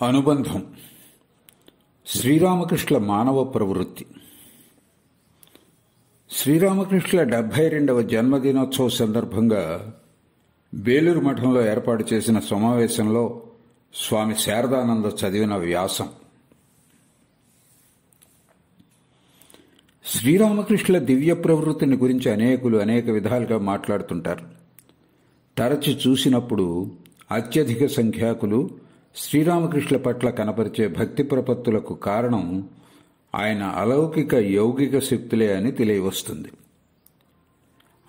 అనుబంధం. శ్రీరామకృష్ణుల మానవ ప్రవృత్తి. శ్రీరామకృష్ణుల 72వ జన్మదినోత్సవ సందర్భంగా బేలూరు మఠంలో ఏర్పాటు చేసిన సమావేశంలో స్వామి శారదానంద చదివిన వ్యాసం. శ్రీరామకృష్ణుల దివ్య ప్రవృత్తిని గురించి అనేకులు అనేక విధాలుగా మాట్లాడుతుంటారు. తరచి చూసినప్పుడు అత్యధిక సంఖ్యాకులు శ్రీరామకృష్ణుల పట్ల కనపరిచే భక్తి ప్రపత్తులకు కారణం ఆయన అలౌకిక యౌగిక శక్తులే అని తెలియవస్తుంది.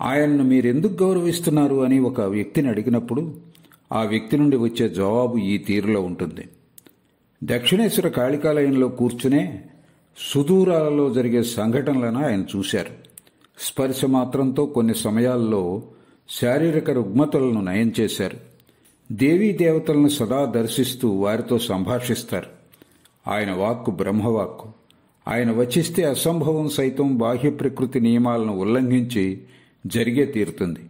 ఆయన్ను మీరెందుకు గౌరవిస్తున్నారు అని ఒక వ్యక్తిని అడిగినప్పుడు ఆ వ్యక్తి నుండి వచ్చే జవాబు ఈ తీరులో ఉంటుంది. దక్షిణేశ్వర కాళికాలయంలో కూర్చునే సుదూరాలలో జరిగే సంఘటనలను ఆయన చూశారు. స్పర్శ మాత్రంతో కొన్ని సమయాల్లో శారీరక రుగ్మతలను నయం చేశారు. దేవీ దేవతలను సదా దర్శిస్తూ వారితో సంభాషిస్తారు. ఆయన వాక్కు బ్రహ్మవాక్కు. ఆయన వచిస్తే అసంభవం సైతం బాహ్య ప్రకృతి నియమాలను ఉల్లంఘించి జరిగే తీరుతుంది.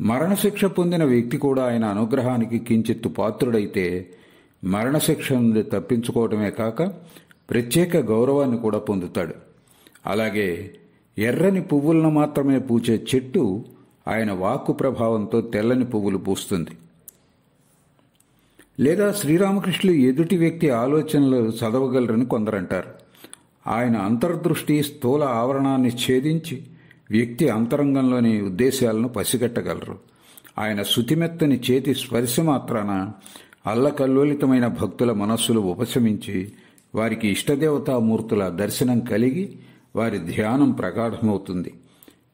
మరణశిక్ష పొందిన వ్యక్తి కూడా ఆయన అనుగ్రహానికి కించిత్తు పాత్రుడైతే మరణశిక్ష నుండి తప్పించుకోవడమే కాక ప్రత్యేక గౌరవాన్ని కూడా పొందుతాడు. అలాగే ఎర్రని పువ్వులను మాత్రమే పూచే చెట్టు ఆయన వాక్కు ప్రభావంతో తెల్లని పువ్వులు పూస్తుంది. లేదా శ్రీరామకృష్ణులు ఎదుటి వ్యక్తి ఆలోచనలు చదవగలరని కొందరంటారు. ఆయన అంతర్దృష్టి స్థూల ఆవరణాన్ని ఛేదించి వ్యక్తి అంతరంగంలోని ఉద్దేశాలను పసిగట్టగలరు. ఆయన శుతిమెత్తని చేతి స్పర్శ మాత్రాన అల్లకల్లోలితమైన భక్తుల మనస్సులు ఉపశమించి వారికి ఇష్టదేవతామూర్తుల దర్శనం కలిగి వారి ధ్యానం ప్రగాఢమవుతుంది.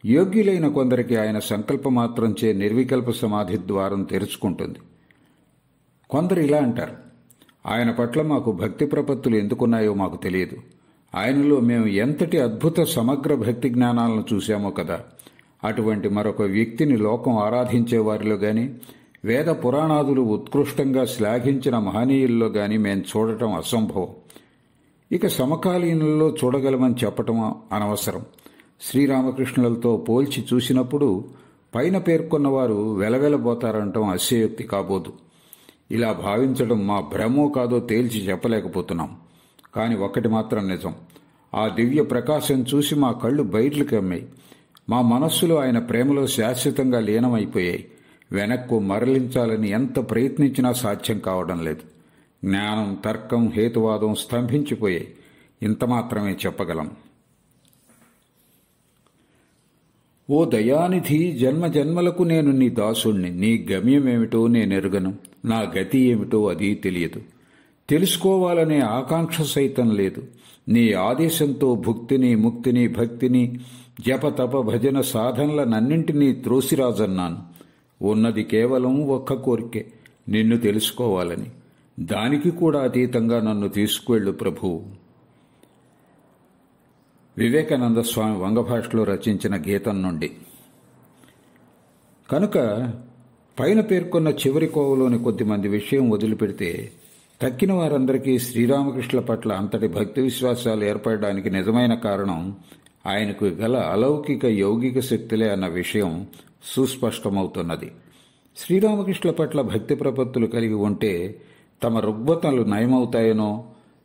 యోగ్యులైన కొందరికి ఆయన సంకల్పమాత్రంచే నిర్వికల్ప సమాధి ద్వారం తెరుచుకుంటుంది. కొందరు ఇలా అంటారు, ఆయన పట్ల మాకు భక్తి ప్రపత్తులు ఎందుకున్నాయో మాకు తెలియదు. ఆయనలో మేము ఎంతటి అద్భుత సమగ్ర భక్తి జ్ఞానాలను చూశామో కదా. అటువంటి మరొక వ్యక్తిని లోకం ఆరాధించే వారిలో గాని వేద పురాణాదులు ఉత్కృష్టంగా శ్లాఘించిన మహనీయుల్లో గాని మేం చూడటం అసంభవం. ఇక సమకాలీనులలో చూడగలమని చెప్పటం అనవసరం. శ్రీరామకృష్ణులతో పోల్చి చూసినప్పుడు పైన పేర్కొన్నవారు వెలవెలబోతారంటం అతిశయోక్తి కాబోదు. ఇలా భావించడం మా భ్రమో కాదో తేల్చి చెప్పలేకపోతున్నాం. కాని ఒక్కటి మాత్రం నిజం, ఆ దివ్య ప్రకాశం చూసి మా కళ్ళు బయట్లు కమ్మాయి. మా మనస్సులు ఆయన ప్రేమలో శాశ్వతంగా లీనమైపోయాయి. వెనక్కు మరలించాలని ఎంత ప్రయత్నించినా సాధ్యం కావడం లేదు. జ్ఞానం, తర్కం, హేతువాదం స్తంభించిపోయాయి. ఇంత మాత్రమే చెప్పగలం. ఓ దయానిధి, జన్మ జన్మలకు నేను నీ దాసుణ్ణి. నీ గమ్యమేమిటో నేనెరుగను. నా గతి ఏమిటో అది తెలియదు. తెలుసుకోవాలనే ఆకాంక్ష సైతం లేదు. నీ ఆదేశంతో భుక్తిని, ముక్తిని, భక్తిని, జపతప భజన సాధనలనన్నింటినీ త్రోసిరాజన్నాను. ఉన్నది కేవలం ఒక్క కోరికే, నిన్ను తెలుసుకోవాలని. దానికి కూడా అతీతంగా నన్ను తీసుకువెళ్ళు ప్రభువు. వివేకానంద స్వామి వంగభాషలో రచించిన గీతం నుండి. కనుక పైన పేర్కొన్న చివరి కోవలోని కొద్దిమంది విషయం వదిలిపెడితే తక్కిన వారందరికీ శ్రీరామకృష్ణుల పట్ల అంతటి భక్తి విశ్వాసాలు ఏర్పడడానికి నిజమైన కారణం ఆయనకు గల అలౌకిక యౌగిక శక్తులే అన్న విషయం సుస్పష్టమవుతున్నది. శ్రీరామకృష్ణుల పట్ల భక్తి ప్రపత్తులు కలిగి ఉంటే తమ రుగ్మతలు నయమవుతాయనో,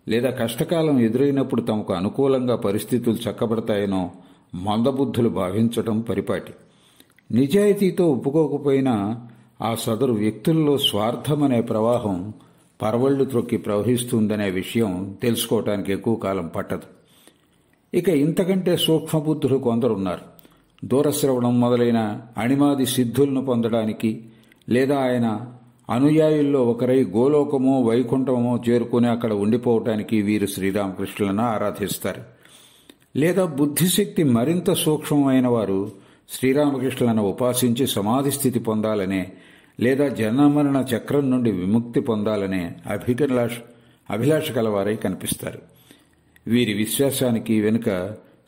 లేదా కష్టకాలం ఎదురైనప్పుడు తమకు అనుకూలంగా పరిస్థితులు చక్కబడతాయనో మందబుద్ధులు భావించటం పరిపాటి. నిజాయితీతో ఒప్పుకోకపోయినా ఆ సదరు వ్యక్తుల్లో స్వార్థమనే ప్రవాహం పరవళ్లు త్రొక్కి ప్రవహిస్తుందనే విషయం తెలుసుకోవటానికి ఎక్కువ కాలం పట్టదు. ఇక ఇంతకంటే సూక్ష్మబుద్ధులు కొందరున్నారు. దూరశ్రవణం మొదలైన అణిమాది సిద్ధులను పొందడానికి, లేదా ఆయన అనుయాయుల్లో ఒకరై గోలోకమో వైకుంఠమో చేరుకుని అక్కడ ఉండిపోవటానికి వీరు శ్రీరామకృష్ణులను ఆరాధిస్తారు. లేదా బుద్ధిశక్తి మరింత సూక్ష్మమైన వారు శ్రీరామకృష్ణులను ఉపాసించి సమాధి స్థితి పొందాలనే, లేదా జనమరణ చక్రం నుండి విముక్తి పొందాలనే అభిలాష కలవారై కనిపిస్తారు. వీరి విశ్వాసానికి వెనుక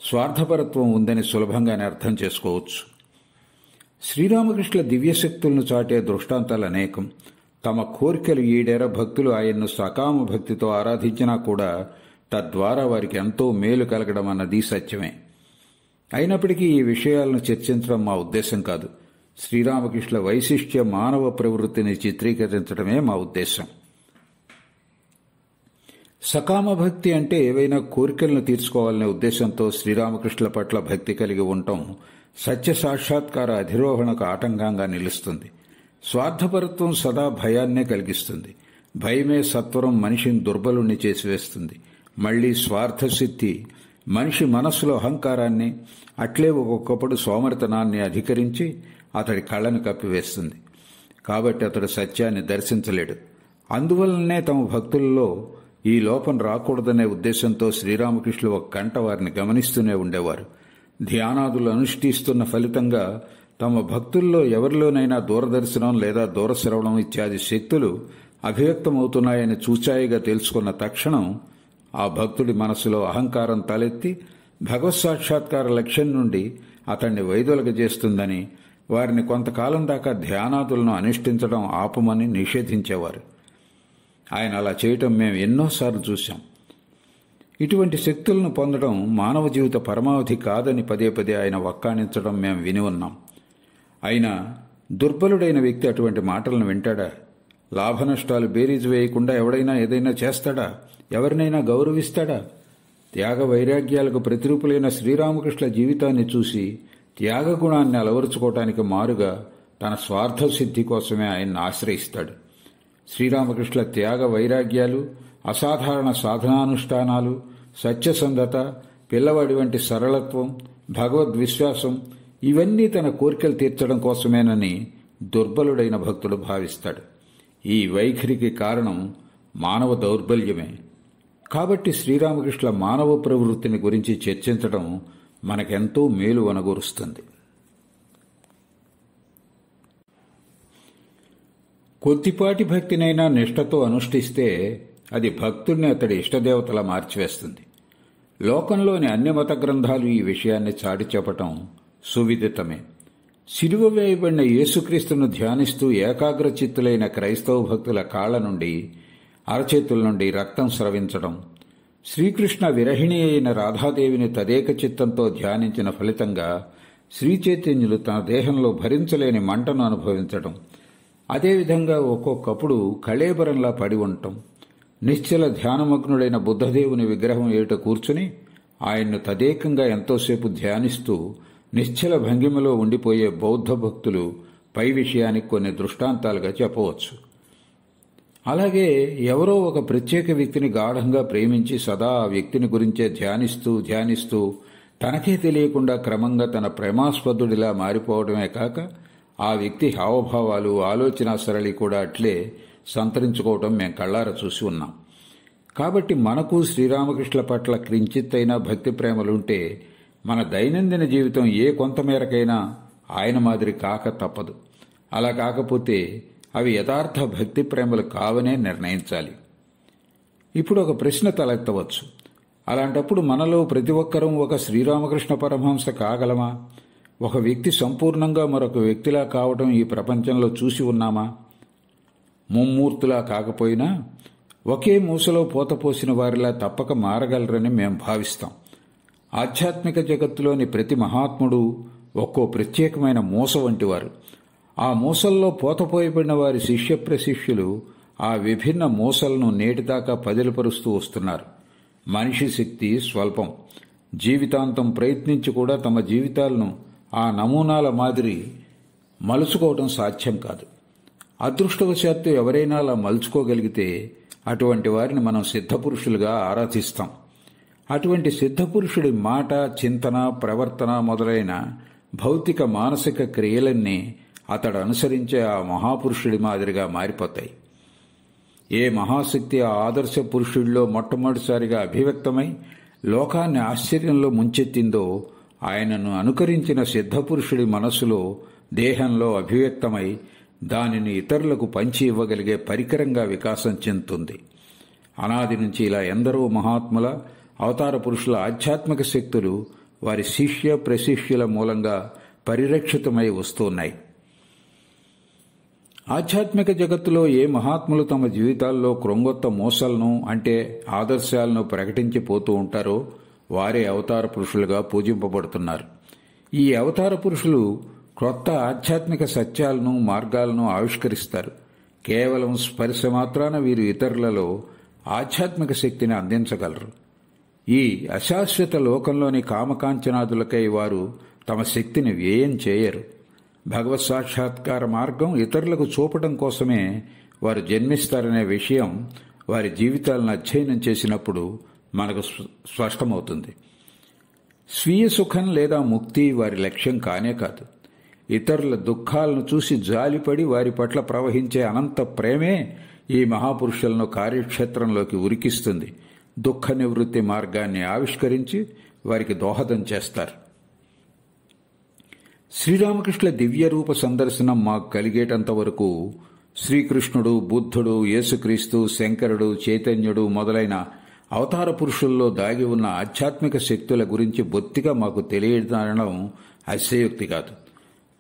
స్వార్థపరత్వం ఉందని సులభంగానే అర్థం చేసుకోవచ్చు. శ్రీరామకృష్ణుల దివ్యశక్తులను చాటే దృష్టాంతాలు అనేకం. తమ కోరికలు ఈడేర భక్తులు ఆయన్ను సకామ భక్తితో ఆరాధించినా కూడా తద్వారా వారికి ఎంతో మేలు కలగడం అన్నది సత్యమే. అయినప్పటికీ ఈ విషయాలను చర్చించడం మా ఉద్దేశం కాదు. శ్రీరామకృష్ణుల వైశిష్ట్య మానవ ప్రవృత్తిని చిత్రీకరించడమే మా ఉద్దేశం. సకామ భక్తి అంటే ఏవైనా కోరికలను తీర్చుకోవాలనే ఉద్దేశంతో శ్రీరామకృష్ణుల పట్ల భక్తి కలిగి ఉండటం సత్య సాక్షాత్కార అధిరోహణకు ఆటంకంగా నిలుస్తుంది. స్వార్థపరత్వం సదా భయాన్నే కలిగిస్తుంది. భయమే సత్వరం మనిషిని దుర్బలుణ్ణి చేసివేస్తుంది. మళ్లీ స్వార్థసిద్ధి మనిషి మనస్సులో అహంకారాన్ని, అట్లే ఒక్కొక్కప్పుడు సోమరితనాన్ని అధికరించి అతడి కళ్ళను కప్పివేస్తుంది. కాబట్టి అతడు సత్యాన్ని దర్శించలేడు. అందువలనే తమ భక్తుల్లో ఈ లోపం రాకూడదనే ఉద్దేశంతో శ్రీరామకృష్ణులు ఒక కంట వారిని గమనిస్తూనే ఉండేవారు. ధ్యానాదులు అనుష్ఠిస్తున్న ఫలితంగా తమ భక్తుల్లో ఎవరిలోనైనా దూరదర్శనం లేదా దూరశ్రవణం ఇత్యాది శక్తులు అభివ్యక్తమవుతున్నాయని చూచాయిగా తెలుసుకున్న తక్షణం ఆ భక్తుడి మనసులో అహంకారం తలెత్తి భగవత్ సాక్షాత్కార లక్ష్యం నుండి అతన్ని వైదొలగజేస్తుందని వారిని కొంతకాలం దాకా ధ్యానాదులను అనుష్ఠించడం ఆపమని నిషేధించేవారు. ఆయన అలా చేయటం మేము ఎన్నోసార్లు చూశాం. ఇటువంటి శక్తులను పొందడం మానవ జీవిత పరమావధి కాదని పదే పదే ఆయన వక్కాణించడం మేము విని ఉన్నాం. అయినా దుర్బలుడైన వ్యక్తి అటువంటి మాటలను వింటాడా? లాభనష్టాలు బేరీజు వేయకుండా ఎవడైనా ఏదైనా చేస్తాడా? ఎవరినైనా గౌరవిస్తాడా? త్యాగ వైరాగ్యాలకు ప్రతిరూపులైన శ్రీరామకృష్ణుల జీవితాన్ని చూసి త్యాగగుణాన్ని అలవరుచుకోవటానికి మారుగా తన స్వార్థ సిద్ధి కోసమే ఆయన్ని ఆశ్రయిస్తాడు. శ్రీరామకృష్ణుల త్యాగ వైరాగ్యాలు, అసాధారణ సాధనానుష్ఠానాలు, సత్యసంధత, పిల్లవాడి వంటి సరళత్వం, భగవద్విశ్వాసం ఇవన్నీ తన కోరికలు తీర్చడం కోసమేనని దుర్బలుడైన భక్తుడు భావిస్తాడు. ఈ వైఖరికి కారణం మానవ దౌర్బల్యమే. కాబట్టి శ్రీరామకృష్ణుల మానవ ప్రవృత్తిని గురించి చర్చించడం మనకెంతో మేలు వనగూరుస్తుంది. కొద్దిపాటి భక్తినైనా నిష్ఠతో అనుష్ఠిస్తే అది భక్తుడిని అతడి ఇష్టదేవతలా మార్చివేస్తుంది. లోకంలోని అన్ని మత గ్రంథాలు ఈ విషయాన్ని చాటి చెప్పటం సువిదితమే. సిలువ వేయబడిన యేసుక్రీస్తును ధ్యానిస్తూ ఏకాగ్రచిత్తులైన క్రైస్తవ భక్తుల కాళ్ల నుండి, అరచేతుల నుండి రక్తం స్రవించడం, శ్రీకృష్ణ విరహిణి అయిన రాధాదేవిని తదేక చిత్తంతో ధ్యానించిన ఫలితంగా శ్రీచైతన్యులు తన దేహంలో భరించలేని మంటను అనుభవించడం, అదేవిధంగా ఒక్కొక్కప్పుడు కళేబరంలా పడి ఉండటం, నిశ్చల ధ్యానమగ్నుడైన బుద్ధదేవుని విగ్రహం ఎదుట కూర్చుని ఆయన్ను తదేకంగా ఎంతోసేపు ధ్యానిస్తూ నిశ్చల భంగిమలో ఉండిపోయే బౌద్ధ భక్తులు పై విషయానికి కొన్ని దృష్టాంతాలుగా చెప్పవచ్చు. అలాగే ఎవరో ఒక ప్రత్యేక వ్యక్తిని గాఢంగా ప్రేమించి సదా ఆ వ్యక్తిని గురించే ధ్యానిస్తూ తనకే తెలియకుండా క్రమంగా తన ప్రేమాస్పదుడిలా మారిపోవడమే కాక ఆ వ్యక్తి హావభావాలు, ఆలోచన సరళి కూడా అట్లే సంతరించుకోవటం మేం కళ్ళారా చూసి ఉన్నాం. కాబట్టి మనకు శ్రీరామకృష్ణుల పట్ల కించిత్తైనా భక్తి ప్రేమలుంటే మన దైనందిన జీవితం ఏ కొంతమేరకైనా ఆయన మాదిరి కాక తప్పదు. అలా కాకపోతే అవి యథార్థ భక్తి ప్రేమలు కావనే నిర్ణయించాలి. ఇప్పుడు ఒక ప్రశ్న తలెత్తవచ్చు. అలాంటప్పుడు మనలో ప్రతి ఒక్కరూ ఒక శ్రీరామకృష్ణ పరమహంస కాగలమా? ఒక వ్యక్తి సంపూర్ణంగా మరొక వ్యక్తిలా కావడం ఈ ప్రపంచంలో చూసి ఉన్నామా? ముమ్మూర్తులా కాకపోయినా ఒకే మూసలో పోతపోసిన వారిలా తప్పక మారగలరని మేం భావిస్తాం. ఆధ్యాత్మిక జగత్తులోని ప్రతి మహాత్ముడు ఒక్కో ప్రత్యేకమైన మూస వంటివారు. ఆ మూసల్లో పోతపోయబడిన వారి శిష్య ప్రశిష్యులు ఆ విభిన్న మూసలను నేటిదాకా పదిలపరుస్తూ వస్తున్నారు. మనిషి శక్తి స్వల్పం. జీవితాంతం ప్రయత్నించి కూడా తమ జీవితాలను ఆ నమూనాల మాదిరి మలుచుకోవడం సాధ్యం కాదు. అదృష్టవశాత్తు ఎవరైనా అలా మలుచుకోగలిగితే అటువంటి వారిని మనం సిద్ధపురుషులుగా ఆరాధిస్తాం. అటువంటి సిద్ధపురుషుడి మాట, చింతన, ప్రవర్తన మొదలైన భౌతిక మానసిక క్రియలన్నీ అతడు అనుసరించే ఆ మహాపురుషుడి మాదిరిగా మారిపోతాయి. ఏ మహాశక్తి ఆ ఆదర్శ పురుషుడిలో మొట్టమొదటిసారిగా అభివ్యక్తమై లోకాన్ని ఆశ్చర్యంలో ముంచెత్తిందో ఆయనను అనుకరించిన సిద్ధపురుషుడి మనస్సులో, దేహంలో అభివ్యక్తమై దానిని ఇతరులకు పంచి ఇవ్వగలిగే పరికరంగా వికాసం చెందుతుంది. అనాది నుంచి ఇలా ఎందరో మహాత్ముల, అవతార పురుషుల ఆధ్యాత్మిక శక్తులు వారి శిష్య ప్రశిష్యుల మూలంగా పరిరక్షితమై వస్తున్నాయి. ఆధ్యాత్మిక జగత్తులో ఏ మహాత్ములు తమ జీవితాల్లో క్రొంగొత్త మోసలను అంటే ఆదర్శాలను ప్రకటించి పోతూ ఉంటారో వారే అవతార పురుషులుగా పూజింపబడుతున్నారు. ఈ అవతార పురుషులు క్రొత్త ఆధ్యాత్మిక సత్యాలను, మార్గాలను ఆవిష్కరిస్తారు. కేవలం స్పర్శ మాత్రాన వీరు ఇతరులలో ఆధ్యాత్మిక శక్తిని అందించగలరు. ఈ అశాశ్వత లోకంలోని కామకాంచనాదులకై వారు తమ శక్తిని వ్యయం చేయరు. భగవత్ సాక్షాత్కార మార్గం ఇతరులకు చూపడం కోసమే వారు జన్మిస్తారనే విషయం వారి జీవితాలను అధ్యయనం చేసినప్పుడు మనకు స్పష్టమవుతుంది. స్వీయ సుఖం లేదా ముక్తి వారి లక్ష్యం కానే కాదు. ఇతరుల దుఃఖాలను చూసి జాలిపడి వారి పట్ల ప్రవహించే అనంత ప్రేమే ఈ మహాపురుషులను కార్యక్షేత్రంలోకి ఉరికిస్తుంది. దుఃఖ నివృత్తి మార్గాన్ని ఆవిష్కరించి వారికి దోహదం చేస్తారు. శ్రీరామకృష్ణ దివ్య రూప సందర్శనం మాకు కలిగేటంత వరకు శ్రీకృష్ణుడు, బుద్ధుడు, యేసుక్రీస్తు, శంకరుడు, చైతన్యుడు మొదలైన అవతార పురుషుల్లో దాగి ఉన్న ఆధ్యాత్మిక శక్తుల గురించి బొత్తిగా మాకు తెలియజేయడం అతిశయోక్తి కాదు.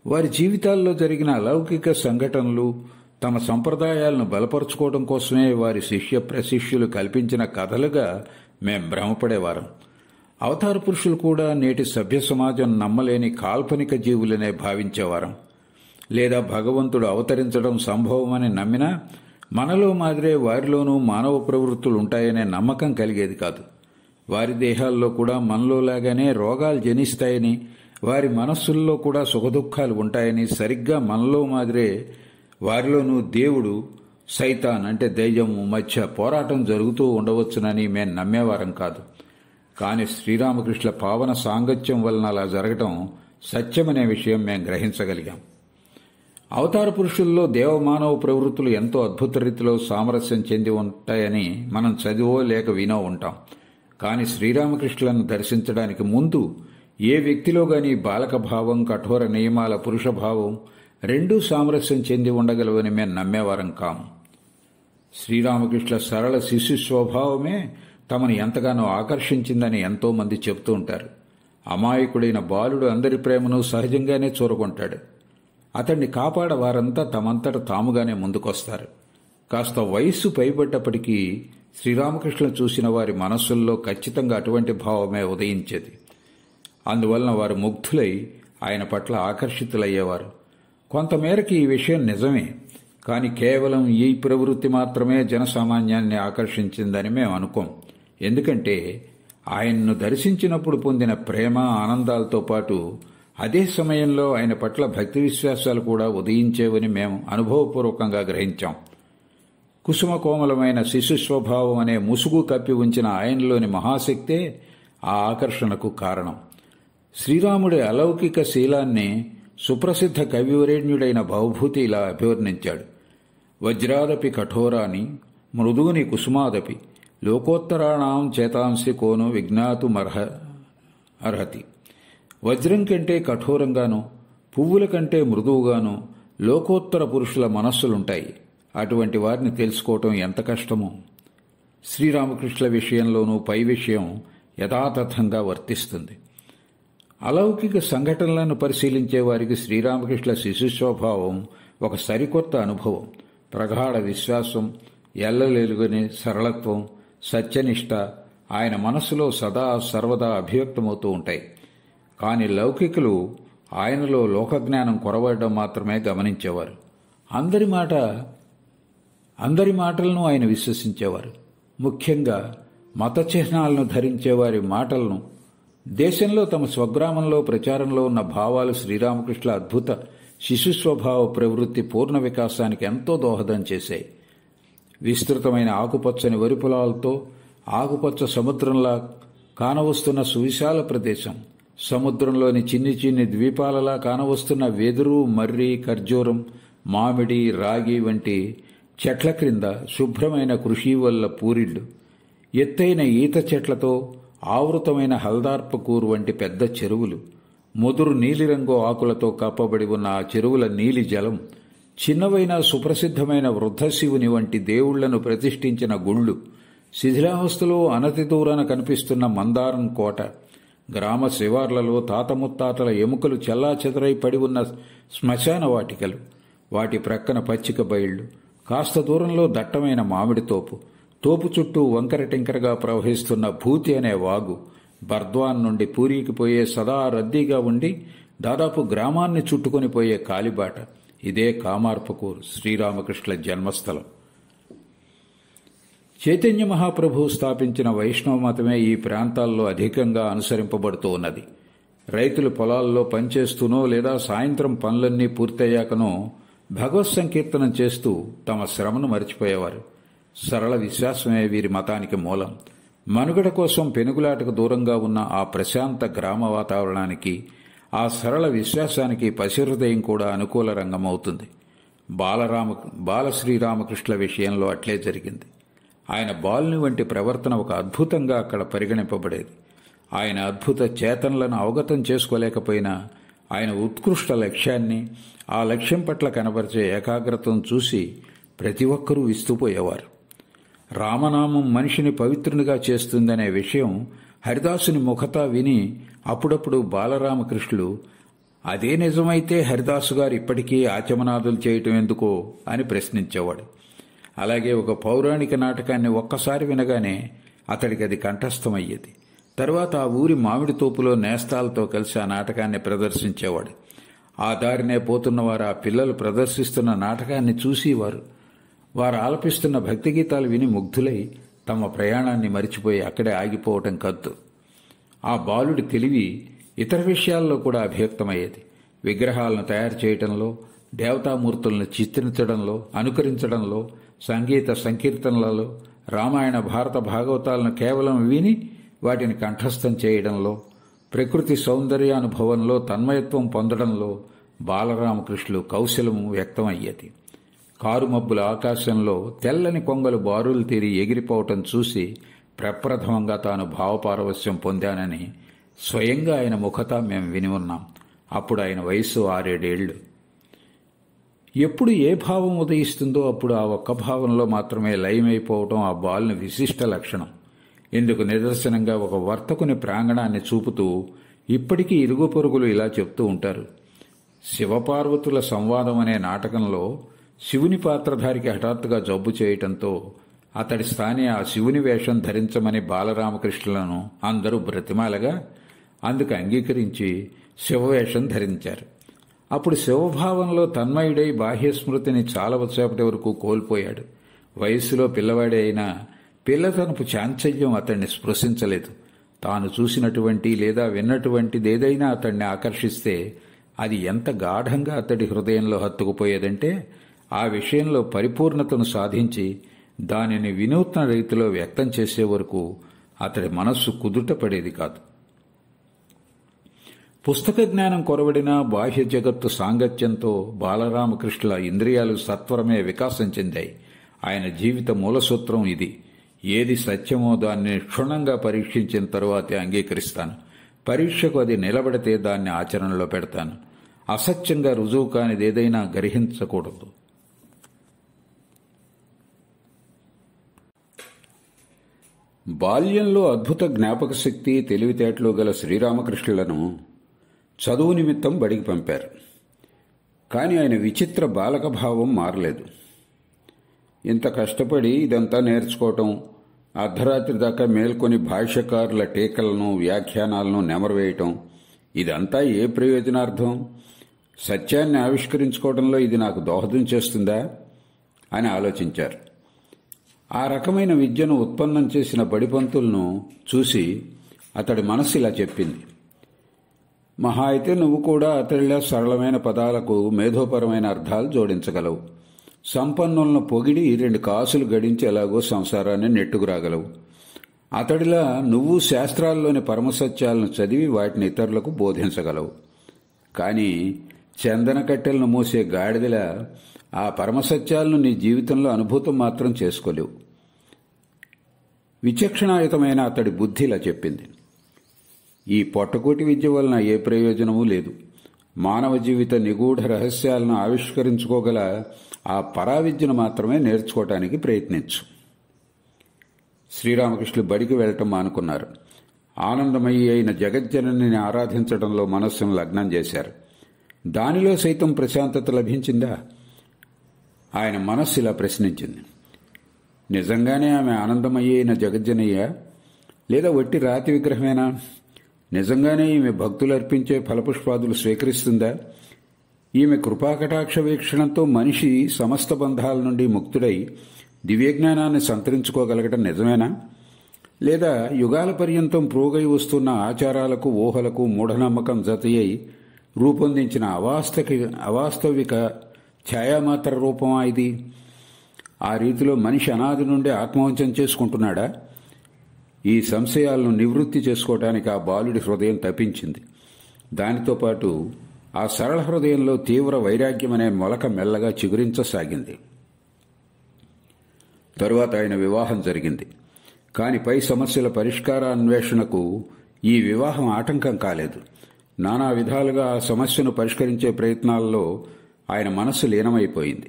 వారి జీవితాల్లో జరిగిన అలౌకిక సంఘటనలు తమ సంప్రదాయాలను బలపరుచుకోవడం కోసమే వారి శిష్య ప్రశిష్యులు కల్పించిన కథలుగా మేం భ్రమపడేవారం. అవతార పురుషులు కూడా నేటి సభ్య సమాజం నమ్మలేని కాల్పనిక జీవులనే భావించేవారం. లేదా భగవంతుడు అవతరించడం సంభవమని నమ్మినా మనలో మాదిరే వారిలోనూ మానవ ప్రవృత్తులు ఉంటాయనే నమ్మకం కలిగేది కాదు. వారి దేహాల్లో కూడా మనలోలాగానే రోగాలు జనిస్తాయని, వారి మనస్సుల్లో కూడా సుఖదుఖాలు ఉంటాయని, సరిగ్గా మనలో మాదిరే వారిలోనూ దేవుడు, సైతాన్ అంటే దెయ్యము మధ్య పోరాటం జరుగుతూ ఉండవచ్చునని మేం నమ్మేవారం కాదు. కాని శ్రీరామకృష్ణ పావన సాంగత్యం వలన అలా జరగటం సత్యమనే విషయం మేం గ్రహించగలిగాం. అవతార పురుషుల్లో దేవమానవ ప్రవృత్తులు ఎంతో అద్భుత రీతిలో సామరస్యం చెంది ఉంటాయని మనం చదివో లేక వినో ఉంటాం. కాని శ్రీరామకృష్ణులను దర్శించడానికి ముందు ఏ వ్యక్తిలో గాని బాలక భావం, కఠోర నియమాల పురుషభావం రెండూ సామరస్యం చెంది ఉండగలవని మేము నమ్మేవారం కాము. శ్రీరామకృష్ణ సరళ శిశు స్వభావమే తమను ఎంతగానో ఆకర్షించిందని ఎంతో మంది చెబుతూ ఉంటారు. అమాయకుడైన బాలుడు అందరి ప్రేమను సహజంగానే చూరగొంటాడు. అతన్ని కాపాడ వారంతా తమంతట తాముగానే ముందుకొస్తారు. కాస్త వయస్సు పైబడ్డప్పటికీ శ్రీరామకృష్ణ చూసిన వారి మనస్సుల్లో ఖచ్చితంగా అటువంటి భావమే ఉదయించేది. అందువలన వారు ముగ్ధులై ఆయన పట్ల ఆకర్షితులయ్యేవారు. కొంతమేరకు ఈ విషయం నిజమే. కాని కేవలం ఈ ప్రవృత్తి మాత్రమే జనసామాన్యాన్ని ఆకర్షించిందని మేము అనుకోం. ఎందుకంటే ఆయన్ను దర్శించినప్పుడు పొందిన ప్రేమ, ఆనందాలతో పాటు అదే సమయంలో ఆయన పట్ల భక్తి విశ్వాసాలు కూడా ఉదయించేవని మేము అనుభవపూర్వకంగా గ్రహించాం. కుసుమ కోమలమైన శిశు స్వభావం అనే ముసుగు కప్పి ఉంచిన ఆయనలోని మహాశక్తే ఆ ఆకర్షణకు కారణం. శ్రీరాముడి అలౌకిక శీలాన్ని సుప్రసిద్ధ కవివరేణ్యుడైన భవభూతి ఇలా అభివర్ణించాడు: వజ్రాదపి కఠోరాని మృదూని కుసుమాదపి లోకోత్తరాణం చేతాంసి కోను విజ్ఞాతుమర్హతి. వజ్రం కంటే కఠోరంగానూ, పువ్వుల కంటే మృదువుగానూ లోకోత్తర పురుషుల మనస్సులుంటాయి. అటువంటి వారిని తెలుసుకోవటం ఎంత కష్టమో. శ్రీరామకృష్ణుల విషయంలోనూ పై విషయం యథాతథంగా వర్తిస్తుంది. అలౌకిక సంఘటనలను పరిశీలించే వారికి శ్రీరామకృష్ణుల శిశు స్వభావం ఒక సరికొత్త అనుభవం. ప్రగాఢ విశ్వాసం, ఎల్లలేలుగని సరళత్వం, సత్యనిష్ట ఆయన మనస్సులో సదా సర్వదా అభివ్యక్తమవుతూ ఉంటాయి. కాని లౌకికులు ఆయనలో లోకజ్ఞానం కొరవడం మాత్రమే గమనించేవారు. అందరి మాటలను ఆయన విశ్వసించేవారు. ముఖ్యంగా మత చిహ్నాలను ధరించేవారి మాటలను. దేశంలో తమ స్వగ్రామంలో ప్రచారంలో ఉన్న భావాలు శ్రీరామకృష్ణుల అద్భుత శిశు స్వభావ ప్రవృత్తి పూర్ణ వికాసానికి ఎంతో దోహదం చేశాయి. విస్తృతమైన ఆకుపచ్చని వరి పొలాలతో ఆకుపచ్చ సముద్రంలా కానవస్తున్న సువిశాల ప్రదేశం, సముద్రంలోని చిన్ని చిన్ని ద్వీపాలలా కానవస్తున్న వెదురు, మర్రి, ఖర్జూరం, మామిడి, రాగి వంటి చెట్ల క్రింద శుభ్రమైన కృషి వల్ల పూరిళ్లు, ఎత్తైన ఈత చెట్లతో ఆవృతమైన హల్దార్పకూరు వంటి పెద్ద చెరువులు, ముదురు నీలిరంగు ఆకులతో కప్పబడి ఉన్న ఆ చెరువుల నీలి జలం, చిన్నవైన సుప్రసిద్ధమైన వృద్ధశివుని వంటి దేవుళ్లను ప్రతిష్ఠించిన గుళ్ళు, శిథిలావస్థలో అనతి దూరాన కనిపిస్తున్న మందారం కోట, గ్రామ శివార్లలో తాత ముత్తాతల ఎముకలు చెల్లాచెదరై పడి ఉన్న శ్మశాన వాటికలు, వాటి ప్రక్కన పచ్చిక బయళ్లు, కాస్త దూరంలో దట్టమైన మామిడి తోపు, తోపు చుట్టూ వంకర టింకరగా ప్రవహిస్తున్న భూతి అనే వాగు, బర్ద్వాన్ నుండి పూరీకి పోయే సదా రద్దీగా ఉండి దాదాపు గ్రామాన్ని చుట్టుకొని పోయే కాలిబాట. ఇదే కామార్పకూరు, శ్రీరామకృష్ణుల జన్మస్థలం. చైతన్య మహాప్రభు స్థాపించిన వైష్ణవ మతమే ఈ ప్రాంతాల్లో అధికంగా అనుసరింపబడుతూ ఉన్నది. రైతులు పొలాల్లో పనిచేస్తూనో లేదా సాయంత్రం పనులన్నీ పూర్తయ్యాకనో భగవత్ సంకీర్తనం చేస్తూ తమ శ్రమను మరిచిపోయేవారు. సరళ విశ్వాసమే వీరి మతానికి మూలం. మనుగడ కోసం పెనుగులాటకు దూరంగా ఉన్న ఆ ప్రశాంత గ్రామ వాతావరణానికి, ఆ సరళ విశ్వాసానికి పశుహృదయం కూడా అనుకూల రంగమవుతుంది. బాలశ్రీరామకృష్ణుల విషయంలో అట్లే జరిగింది. ఆయన బాలుని వంటి ప్రవర్తన ఒక అద్భుతంగా అక్కడ పరిగణింపబడేది. ఆయన అద్భుత చేతనలను అవగతం చేసుకోలేకపోయినా ఆయన ఉత్కృష్ట లక్ష్యాన్ని, ఆ లక్ష్యం పట్ల కనబరిచే ఏకాగ్రతను చూసి ప్రతి ఒక్కరూ విస్తుపోయేవారు. రామనామం మనిషిని పవిత్రునిగా చేస్తుందనే విషయం హరిదాసుని ముఖతా విని అప్పుడప్పుడు బాలరామకృష్ణులు అదే నిజమైతే హరిదాసు గారు ఇప్పటికీ ఆచమనాదులు చేయటం ఎందుకో అని ప్రశ్నించేవాడు. అలాగే ఒక పౌరాణిక నాటకాన్ని ఒక్కసారి వినగానే అతడికి అది కంఠస్థమయ్యేది. తర్వాత ఆ ఊరి మామిడి తోపులో నేస్తాలతో కలిసి ఆ నాటకాన్ని ప్రదర్శించేవాడు. ఆ దారినే పోతున్నవారు ఆ పిల్లలు ప్రదర్శిస్తున్న నాటకాన్ని చూసేవారు. వారు ఆలపిస్తున్న భక్తి గీతాలు విని ముగ్ధులై తమ ప్రయాణాన్ని మరిచిపోయి అక్కడే ఆగిపోవటం కద్దు. ఆ బాలుడి తెలివి ఇతర విషయాల్లో కూడా అభివ్యక్తమయ్యేది. విగ్రహాలను తయారు చేయటంలో, దేవతామూర్తులను చిత్రించడంలో, అనుకరించడంలో, సంగీత సంకీర్తనలలో, రామాయణ భారత భాగవతాలను కేవలం విని వాటిని కంఠస్థం చేయడంలో, ప్రకృతి సౌందర్యానుభవంలో తన్మయత్వం పొందడంలో బాలరామకృష్ణులు కౌశలము వ్యక్తమయ్యేది. కారుమబ్బుల ఆకాశంలో తెల్లని కొంగలు బారులు తీరి ఎగిరిపోవటం చూసి ప్రప్రథమంగా తాను భావపారవస్యం పొందానని స్వయంగా ఆయన ముఖత మేము విని ఉన్నాం. అప్పుడు ఆయన వయస్సు 6-7 ఏళ్లు. ఎప్పుడు ఏ భావం ఉదయిస్తుందో అప్పుడు ఆ ఒక్క భావంలో మాత్రమే లయమైపోవటం ఆ బాలుని విశిష్ట లక్షణం. ఇందుకు నిదర్శనంగా ఒక వర్తకుని ప్రాంగణాన్ని చూపుతూ ఇప్పటికీ ఇరుగు పొరుగులు ఇలా చెప్తూ ఉంటారు. శివపార్వతుల సంవాదం అనే నాటకంలో శివుని పాత్రధారికి హఠాత్తుగా జబ్బు చేయటంతో అతడి స్థానే ఆ శివుని వేషం ధరించమని బాలరామకృష్ణులను అందరూ బ్రతిమాలగా అందుకు అంగీకరించి శివవేషం ధరించారు. అప్పుడు శివభావంలో తన్మయుడై బాహ్యస్మృతిని చాలాసేపటి వరకు కోల్పోయాడు. వయస్సులో పిల్లవాడే అయినా పిల్లతనపు చాంచల్యం అతన్ని స్పృశించలేదు. తాను చూసినటువంటి లేదా విన్నటువంటిదేదైనా అతన్ని ఆకర్షిస్తే అది ఎంత గాఢంగా అతడి హృదయంలో హత్తుకుపోయేదంటే ఆ విషయంలో పరిపూర్ణతను సాధించి దానిని వినూత్న రీతిలో వ్యక్తం చేసే వరకు అతడి మనస్సు కుదుట పడేది కాదు. పుస్తక జ్ఞానం కొరవడిన బాహ్య జగత్తు సాంగత్యంతో బాలరామకృష్ణుల ఇంద్రియాలు సత్వరమే వికాసం చెందాయి. ఆయన జీవిత మూలసూత్రం ఇది. ఏది సత్యమో దాన్ని క్షుణ్ణంగా పరీక్షించిన తరువాతే అంగీకరిస్తాను. పరీక్షకు అది నిలబడితే దాన్ని ఆచరణలో పెడతాను. అసత్యంగా రుజువు కానిదేదైనా గ్రహించకూడదు. బాల్యంలో అద్భుత జ్ఞాపక శక్తి, తెలివితేటలు గల శ్రీరామకృష్ణులను చదువు నిమిత్తం బడికి పంపారు. కానీ ఆయన విచిత్ర బాలక భావం మారలేదు. ఇంత కష్టపడి ఇదంతా నేర్చుకోవటం, అర్ధరాత్రి దాకా మేల్కొని భాష్యకారుల టీకలను, వ్యాఖ్యానాలను నెమరవేయటం, ఇదంతా ఏ ప్రయోజనార్థం? సత్యాన్ని ఆవిష్కరించుకోవడంలో ఇది నాకు దోహదం చేస్తుందా అని ఆలోచించారు. ఆ రకమైన విద్యను ఉత్పన్నం చేసిన బడిపంతులను చూసి అతడి మనస్సు ఇలా చెప్పింది. మహా అయితే నువ్వు కూడా అతడిలా సరళమైన పదాలకు మేధోపరమైన అర్థాలు జోడించగలవు. సంపన్నులను పొగిడి 2 కాసులు గడించి ఎలాగో సంసారాన్ని నెట్టుకురాగలవు. అతడిలా నువ్వు శాస్త్రాల్లోని పరమసత్యాలను చదివి వాటిని ఇతరులకు బోధించగలవు. కానీ చందన కట్టెలను మోసే గాడిదలా ఆ పరమసత్యాలను నీ జీవితంలో అనుభూతం మాత్రం చేసుకోలేవు. విచక్షణాయుతమైన అతడి బుద్ధి ఇలా చెప్పింది. ఈ పొట్టకోటి విద్య వలన ఏ ప్రయోజనమూ లేదు. మానవ జీవిత నిగూఢ రహస్యాలను ఆవిష్కరించుకోగల ఆ పరావిద్యను మాత్రమే నేర్చుకోవటానికి ప్రయత్నించు. శ్రీరామకృష్ణులు బడికి వెళ్లటం మానుకున్నారు. ఆనందమయి అయిన జగజ్జననిని ఆరాధించడంలో మనస్సును లగ్నం చేశారు. దానిలో సైతం ప్రశాంతత లభించిందా? ఆయన మనస్సు ఇలా ప్రశ్నించింది. నిజంగానే ఆమె ఆనందమయ్యి అయిన జగజ్జనయ్య, లేదా వట్టి రాతి విగ్రహమేనా? నిజంగానే ఈమె భక్తులు అర్పించే ఫలపుష్పాదులు స్వీకరిస్తుందా? ఈమె కృపాకటాక్ష వీక్షణంతో మనిషి సమస్త బంధాల నుండి ముక్తుడై దివ్యజ్ఞానాన్ని సంతరించుకోగలగటం నిజమేనా? లేదా యుగాల పర్యంతం ప్రోగై వస్తున్న ఆచారాలకు, ఊహలకు మూఢనమ్మకం జతయ్యి రూపొందించిన అవాస్తవిక ఛాయామాత్ర రూపమా ఇది? ఆ రీతిలో మనిషి అనాది నుండి ఆత్మవంచన చేసుకుంటున్నాడా? ఈ సంశయాలను నివృత్తి చేసుకోవడానికి ఆ బాలుడి హృదయం తప్పించింది. దానితో పాటు ఆ సరళ హృదయంలో తీవ్ర వైరాగ్యం అనే మొలక మెల్లగా చిగురించసాగింది. తరువాత ఆయన వివాహం జరిగింది. కాని పై సమస్యల పరిష్కార అన్వేషణకు ఈ వివాహం ఆటంకం కాలేదు. నానా విధాలుగా ఆ సమస్యను పరిష్కరించే ప్రయత్నాల్లో ఆయన మనస్సు లీనమైపోయింది.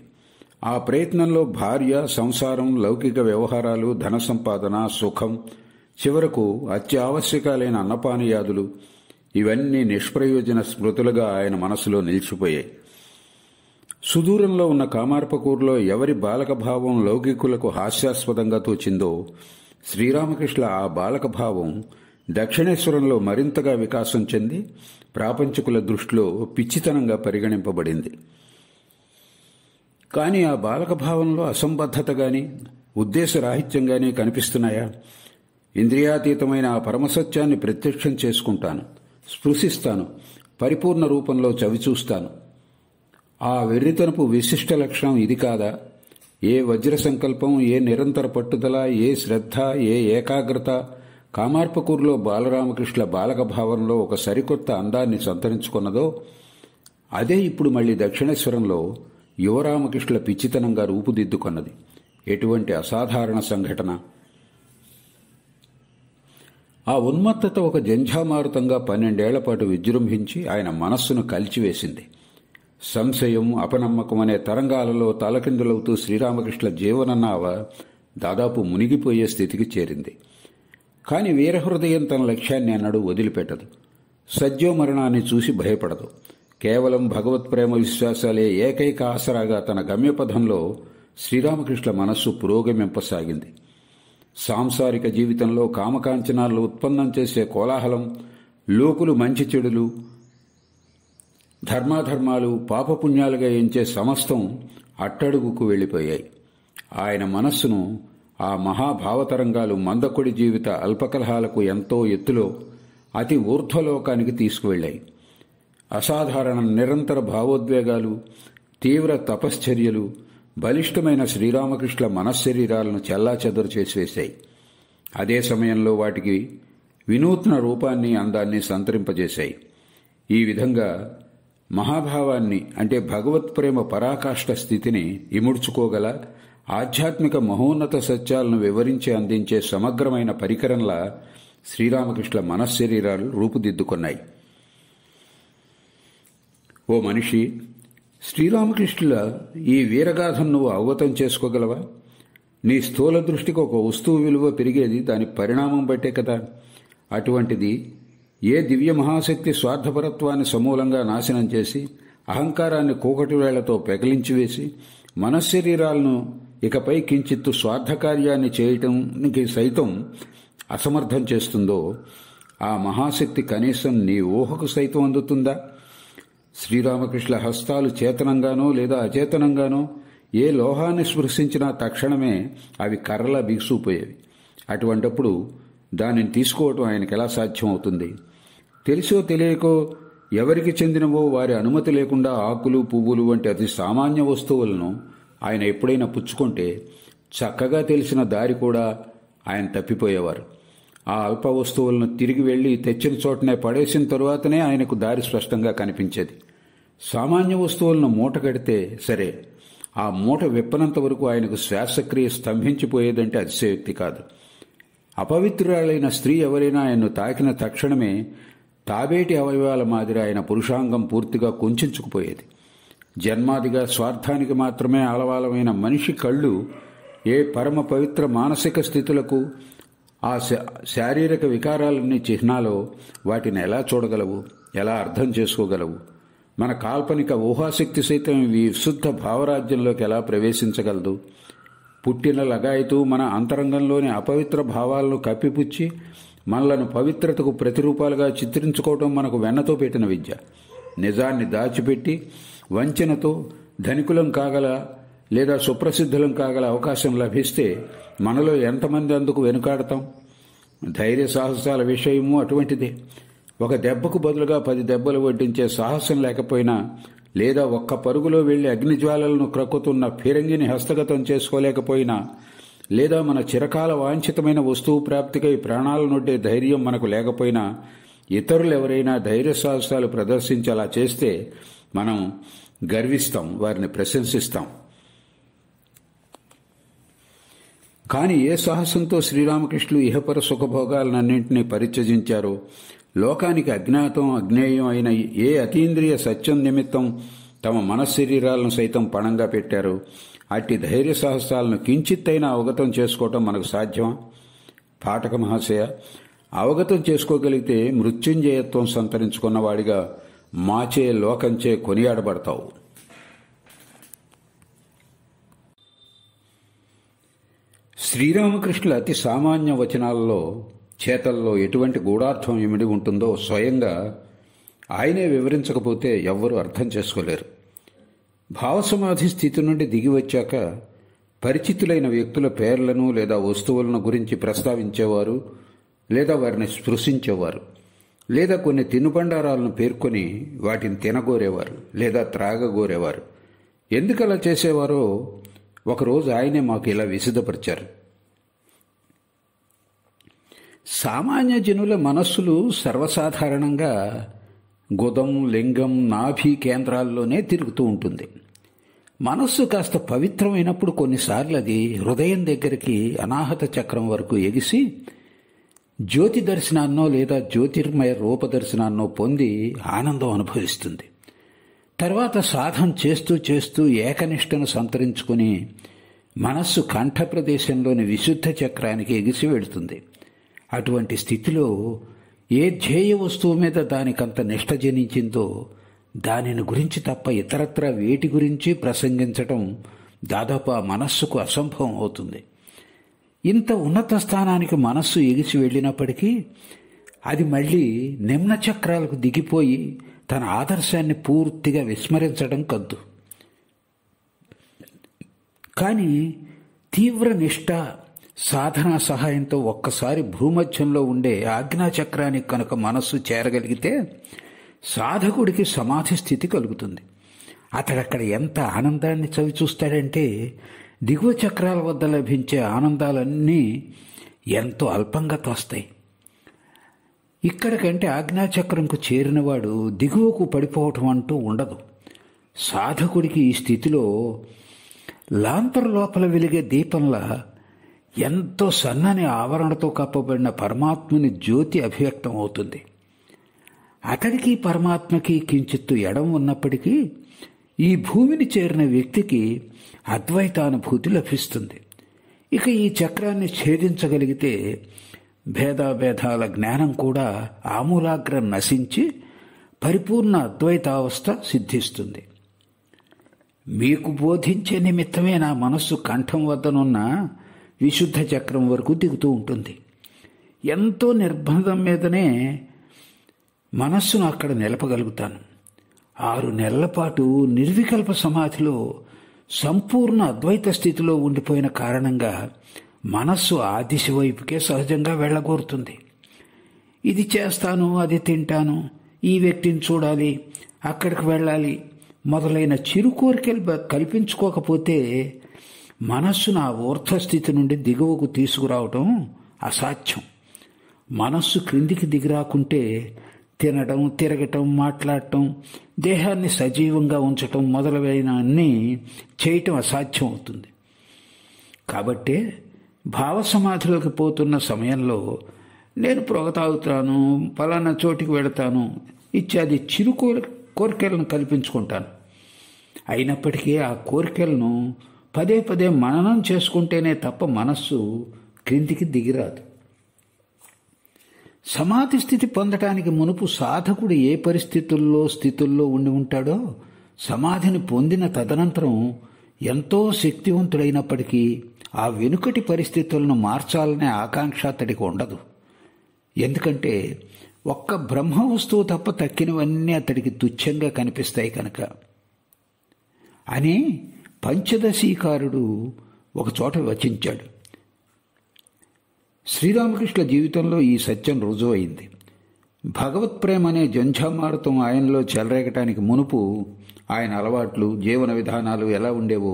ఆ ప్రయత్నంలో భార్య, సంసారం, లౌకిక వ్యవహారాలు, ధన సంపాదన, సుఖం, చివరకు అత్యావశ్యకాలైన అన్నపానీయాదులు ఇవన్నీ నిష్ప్రయోజన స్మృతులుగా ఆయన మనసులో నిలిచిపోయాయి. సుదూరంలో ఉన్న కామార్పకూరులో ఎవరి బాలక భావం లౌకికులకు హాస్యాస్పదంగా తోచిందో, శ్రీరామకృష్ణ ఆ బాలక భావం దక్షిణేశ్వరంలో మరింతగా వికాసం చెంది ప్రాపంచికుల దృష్టిలో పిచ్చితనంగా పరిగణింపబడింది. కానీ ఆ బాలక భావంలో అసంబద్ధత గాని, ఉద్దేశరాహిత్యం గాని కనిపిస్తున్నాయా? ఇంద్రియాతీతమైన ఆ పరమసత్యాన్ని ప్రత్యక్షం చేసుకుంటాను, స్పృశిస్తాను, పరిపూర్ణ రూపంలో చవిచూస్తాను. ఆ వెర్రితనపు విశిష్ట లక్షణం ఇది కాదా? ఏ వజ్ర సంకల్పం, ఏ నిరంతర పట్టుదల, ఏ శ్రద్ధ, ఏ ఏకాగ్రత కామార్పకూరులో బాలరామకృష్ణ బాలక భావంలో ఒక సరికొత్త అందాన్ని సంతరించుకున్నదో, అదే ఇప్పుడు మళ్లీ దక్షిణేశ్వరంలో యువరామకృష్ణ పిచ్చితనంగా రూపుదిద్దుకొన్నది. ఎటువంటి అసాధారణ సంఘటన! ఆ ఉన్మత్తత ఒక జంఝామారుతంగా 12 ఏళ్ల పాటు విజృంభించి ఆయన మనస్సును కలిచివేసింది. సంశయం, అపనమ్మకం అనే తరంగాలలో తలకిందులవుతూ శ్రీరామకృష్ణ జీవననావ దాదాపు మునిగిపోయే స్థితికి చేరింది. కాని వీరహృదయం తన లక్ష్యాన్ని అన్నడూ వదిలిపెట్టదు. సద్యోమరణాన్ని చూసి భయపడదు. కేవలం భగవత్ప్రేమ విశ్వాసాలే ఏకైక ఆసరాగా తన గమ్యపథంలో శ్రీరామకృష్ణ మనస్సు పురోగమింపసాగింది. సాంసారిక జీవితంలో కామకాంచనాలు ఉత్పన్నం చేసే కోలాహలం, లోకులు మంచి చెడులు, ధర్మాధర్మాలు, పాపపుణ్యాలుగా ఎంచే సమస్తం అట్టడుగుకు వెళ్లిపోయాయి. ఆయన మనస్సును ఆ మహాభావతరంగాలు మందకొడి జీవిత అల్పకలహాలకు ఎంతో ఎత్తులో అతి ఊర్ధ్వలోకానికి తీసుకువెళ్లాయి. అసాధారణ నిరంతర భావోద్వేగాలు, తీవ్ర తపశ్చర్యలు బలిష్టమైన శ్రీరామకృష్ణ మనశ్శరీరాలను చెల్లాచెదరు చేసివేశాయి. అదే సమయంలో వాటికి వినూత్న రూపాన్ని, అందాన్ని సంతరింపజేశాయి. ఈ విధంగా మహాభావాన్ని, అంటే భగవత్ప్రేమ పరాకాష్ఠ స్థితిని ఇముడ్చుకోగల ఆధ్యాత్మిక మహోన్నత సత్యాలను వివరించి అందించే సమగ్రమైన పరికరంలా శ్రీరామకృష్ణ మనశ్శరీరాలు రూపుదిద్దుకున్నాయి. ఓ మనిషి, శ్రీరామకృష్ణుల ఈ వీరగాథను నువ్వు అవగతం చేసుకోగలవా? నీ స్థూల దృష్టికి ఒక వస్తువు విలువ పెరిగేది దాని పరిణామం బట్టే కదా. అటువంటిది ఏ దివ్య మహాశక్తి స్వార్థపరత్వాన్ని సమూలంగా నాశనం చేసి, అహంకారాన్ని కూకటి వేళ్లతో పెకలించివేసి, మనశ్శరీరాలను ఇకపై కించిత్తు స్వార్థకార్యాన్ని చేయటానికి సైతం అసమర్థం చేస్తుందో, ఆ మహాశక్తి కనీసం నీ ఊహకు సైతం అందుతుందా? శ్రీరామకృష్ణ హస్తాలు చేతనంగానో లేదా అచేతనంగానో ఏ లోహాన్ని స్పృశించినా తక్షణమే అవి కర్రలా బిగుసుకుపోయేవి. అటువంటప్పుడు దానిని తీసుకోవటం ఆయనకు ఎలా సాధ్యమవుతుంది? తెలిసో తెలియకో ఎవరికి చెందినవో వారి అనుమతి లేకుండా ఆకులు, పువ్వులు వంటి అతి సామాన్య వస్తువులను ఆయన ఎప్పుడైనా పుచ్చుకుంటే చక్కగా తెలిసిన దారి కూడా ఆయన తప్పిపోయేవారు. ఆ అల్ప వస్తువులను తిరిగి వెళ్లి తెచ్చిన చోటనే పడేసిన తరువాతనే ఆయనకు దారి స్పష్టంగా కనిపించేది. సామాన్య వస్తువులను మూట కడితే సరే, ఆ మూట విప్పనంత వరకు ఆయనకు శ్వాసక్రియ స్తంభించిపోయేదంటే అతిశయోక్తి కాదు. అపవిత్రురాలైన స్త్రీ ఎవరైనా ఆయన్ను తాకిన తక్షణమే తాబేటి అవయవాల మాదిరి ఆయన పురుషాంగం పూర్తిగా కుంచుకుపోయేది. జన్మాదిగా స్వార్థానికి మాత్రమే ఆలవాలమైన మనిషి కళ్ళు ఏ పరమ పవిత్ర మానసిక స్థితులకు, ఆ శారీరక వికారాలన్నీ చిహ్నాలో వాటిని ఎలా చూడగలవు, ఎలా అర్థం చేసుకోగలవు? మన కాల్పనిక ఊహాశక్తి సైతం ఈ విశుద్ధ భావరాజ్యంలోకి ఎలా ప్రవేశించగలదు? పుట్టిన లగాయతూ మన అంతరంగంలోని అపవిత్ర భావాలను కప్పిపుచ్చి మనలను పవిత్రతకు ప్రతిరూపాలుగా చిత్రించుకోవటం మనకు వెన్నతో పెట్టిన విద్య. నిజాన్ని దాచిపెట్టి వంచనతో ధనికులం కాగల లేదా సుప్రసిద్ధులం కాగల అవకాశం లభిస్తే మనలో ఎంతమంది అందుకు వెనుకాడతాం? ధైర్య సాహసాల విషయము అటువంటిదే. ఒక దెబ్బకు బదులుగా 10 దెబ్బలు వడ్డించే సాహసం లేకపోయినా, లేదా ఒక్క పరుగులో వెళ్లి అగ్నిజ్వాలలను క్రక్కుతున్న ఫిరంగిని హస్తగతం చేసుకోలేకపోయినా, లేదా మన చిరకాల వాంఛితమైన వస్తువు ప్రాప్తికై ప్రాణాలనొడ్డే ధైర్యం మనకు లేకపోయినా, ఇతరులు ఎవరైనా ధైర్య సాహసాలు ప్రదర్శించి అలా చేస్తే మనం గర్విస్తాం, వారిని ప్రశంసిస్తాం. కాని ఏ సాహసంతో శ్రీరామకృష్ణులు ఇహపర సుఖభోగాలన్నింటినీ పరిత్యజించారో, లోకానికి అజ్ఞాతం అజ్ఞేయం అయిన ఏ అతీంద్రియ సత్యం నిమిత్తం తమ మనశ్శరీరాలను సైతం పణంగా పెట్టారు, అట్టి ధైర్య సాహసాలను కించిత్తైనా అవగతం చేసుకోవటం మనకు సాధ్యమా? పాఠక మహాశయ, అవగతం చేసుకోగలిగితే మృత్యుంజయత్వం సంతరించుకున్నవాడిగా మాచే లోకంచే కొనియాడబడతావు. శ్రీరామకృష్ణుల అతి సామాన్య వచనాలలో, చేతల్లో ఎటువంటి గూఢార్థం ఇమిడి ఉంటుందో స్వయంగా ఆయనే వివరించకపోతే ఎవ్వరూ అర్థం చేసుకోలేరు. భావసమాధి స్థితి నుండి దిగి వచ్చాక పరిచితులైన వ్యక్తుల పేర్లను లేదా వస్తువులను గురించి ప్రస్తావించేవారు, లేదా వారిని స్పృశించేవారు, లేదా కొన్ని తినుబండారాలను పేర్కొని వాటిని తినగోరేవారు లేదా త్రాగగోరేవారు. ఎందుకలా చేసేవారో ఒకరోజు ఆయనే మాకు ఇలా విశదపరిచారు. సామాన్య జనుల మనస్సులు సర్వసాధారణంగా గుదం, లింగం, నాభి కేంద్రాల్లోనే తిరుగుతూ ఉంటుంది. మనస్సు కాస్త పవిత్రమైనప్పుడు కొన్నిసార్లు అది హృదయం దగ్గరికి అనాహత చక్రం వరకు ఎగిసి జ్యోతి దర్శనాన్నో లేదా జ్యోతిర్మయ రూప దర్శనాన్నో పొంది ఆనందం అనుభవిస్తుంది. తర్వాత సాధన చేస్తూ చేస్తూ ఏకనిష్టను సంతరించుకుని మనస్సు కంఠ ప్రదేశంలోని విశుద్ధ చక్రానికి ఎగిసి వెళుతుంది. అటువంటి స్థితిలో ఏ ధ్యేయ వస్తువు మీద దానికంత నిష్ఠ జనించిందో దానిని గురించి తప్ప ఇతరత్రా వేటి గురించి ప్రసంగించటం దాదాపు ఆ మనస్సుకు అసంభవం అవుతుంది. ఇంత ఉన్నత స్థానానికి మనస్సు ఎగిసి వెళ్ళినప్పటికీ అది మళ్ళీ నిమ్న చక్రాలకు దిగిపోయి తన ఆదర్శాన్ని పూర్తిగా విస్మరించడం కద్దు. కానీ తీవ్ర నిష్ఠ సాధనా సహాయంతో ఒక్కసారి భూమధ్యంలో ఉండే ఆజ్ఞాచక్రానికి కనుక మనస్సు చేరగలిగితే సాధకుడికి సమాధి స్థితి కలుగుతుంది. అతడక్కడ ఎంత ఆనందాన్ని చవిచూస్తాడంటే దిగువ చక్రాల వద్ద లభించే ఆనందాలన్నీ ఎంతో అల్పంగా తోస్తాయి. ఇక్కడికంటే ఆజ్ఞాచక్రంకు చేరినవాడు దిగువకు పడిపోవటం అంటూ ఉండదు. సాధకుడికి ఈ స్థితిలో లాంతర్ లోపల వెలిగే దీపంలా ఎంతో సన్నని ఆవరణతో కప్పబడిన పరమాత్మని జ్యోతి అభివ్యక్తం అవుతుంది. అతడికి పరమాత్మకి కించిత్తు ఎడం ఉన్నప్పటికీ ఈ భూమిని చేరిన వ్యక్తికి అద్వైతానుభూతి లభిస్తుంది. ఇక ఈ చక్రాన్ని ఛేదించగలిగితే భేదాభేదాల జ్ఞానం కూడా ఆమూలాగ్రం నశించి పరిపూర్ణ అద్వైతావస్థ సిద్ధిస్తుంది. మీకు బోధించే నిమిత్తమే నా మనస్సు కంఠం వద్దనున్న విశుద్ధ చక్రం వరకు దిగుతూ ఉంటుంది. ఎంతో నిర్బంధం మీదనే మనస్సును అక్కడ నిలపగలుగుతాను. 6 నెలల పాటు నిర్వికల్ప సమాధిలో సంపూర్ణ అద్వైత స్థితిలో ఉండిపోయిన కారణంగా మనస్సు ఆ దిశ వైపుకే సహజంగా వెళ్ళగోరుతుంది. ఇది చేస్తాను, అది తింటాను, ఈ వ్యక్తిని చూడాలి, అక్కడికి వెళ్ళాలి మొదలైన చిరు కోరికలు కల్పించుకోకపోతే మనస్సును ఆ ఊర్ధ్వస్థితి నుండి దిగువకు తీసుకురావటం అసాధ్యం. మనస్సు క్రిందికి దిగిరాకుంటే తినడం, తిరగటం, మాట్లాడటం, దేహాన్ని సజీవంగా ఉంచటం మొదలైన అన్నీ చేయటం అసాధ్యం అవుతుంది. కాబట్టే భావసమాధిలోకి పోతున్న సమయంలో నేను పొగ తాగుతాను, పలానా చోటికి వెళతాను ఇత్యాది చిరు కోరికలను కల్పించుకుంటాను. అయినప్పటికీ ఆ కోరికలను పదే పదే మననం చేసుకుంటేనే తప్ప మనస్సు క్రిందికి దిగిరాదు. సమాధి స్థితి పొందటానికి మునుపు సాధకుడు ఏ స్థితుల్లో ఉండి ఉంటాడో సమాధిని పొందిన తదనంతరం ఎంతో శక్తివంతుడైనప్పటికీ ఆ వెనుకటి పరిస్థితులను మార్చాలనే ఆకాంక్ష అతడికి ఉండదు. ఎందుకంటే ఒక్క బ్రహ్మ వస్తువు తప్ప తక్కినవన్నీ అతడికి తుచ్చంగా కనిపిస్తాయి కనుక. అని పంచదశీకారుడు ఒకచోట వచించాడు. శ్రీరామకృష్ణ జీవితంలో ఈ సత్యం రుజువైంది. భగవత్ప్రేమ అనే జంఝామారుతం ఆయనలో చెలరేగటానికి మునుపు ఆయన అలవాట్లు, జీవన విధానాలు ఎలా ఉండేవో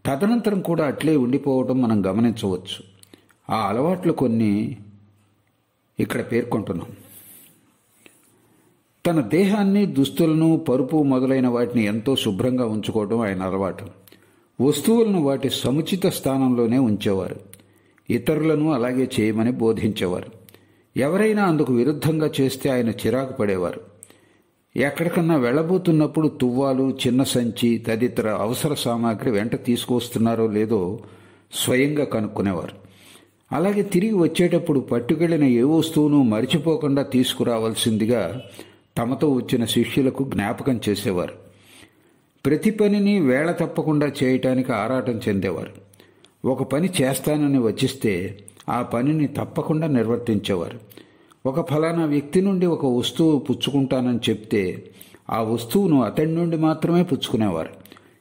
తదనంతరం కూడా అట్లే ఉండిపోవటం మనం గమనించవచ్చు. ఆ అలవాట్లు కొన్ని ఇక్కడ పేర్కొంటున్నాం. తన దేహాన్ని, దుస్తులను, పరుపు మొదలైన వాటిని ఎంతో శుభ్రంగా ఉంచుకోవడం ఆయన అలవాటు. వస్తువులను వాటి సముచిత స్థానంలోనే ఉంచేవారు. ఇతరులను అలాగే చేయమని బోధించేవారు. ఎవరైనా అందుకు విరుద్ధంగా చేస్తే ఆయన చిరాకు పడేవారు. ఎక్కడికన్నా వెళ్ళబోతున్నప్పుడు తువ్వాలు, చిన్న సంచి తదితర అవసర సామాగ్రి వెంట తీసుకువస్తున్నారో లేదో స్వయంగా కనుక్కునేవారు. అలాగే తిరిగి వచ్చేటప్పుడు పట్టుకెళ్లిన ఏ వస్తువును మరిచిపోకుండా తీసుకురావాల్సిందిగా తమతో వచ్చిన శిష్యులకు జ్ఞాపకం చేసేవారు. ప్రతి పనిని వేళ తప్పకుండా చేయటానికి ఆరాటం చెందేవారు. ఒక పని చేస్తానని వచ్చిస్తే ఆ పనిని తప్పకుండా నిర్వర్తించేవారు. ఒక ఫలానా వ్యక్తి నుండి ఒక వస్తువు పుచ్చుకుంటానని చెప్తే ఆ వస్తువును అతడి నుండి మాత్రమే పుచ్చుకునేవారు.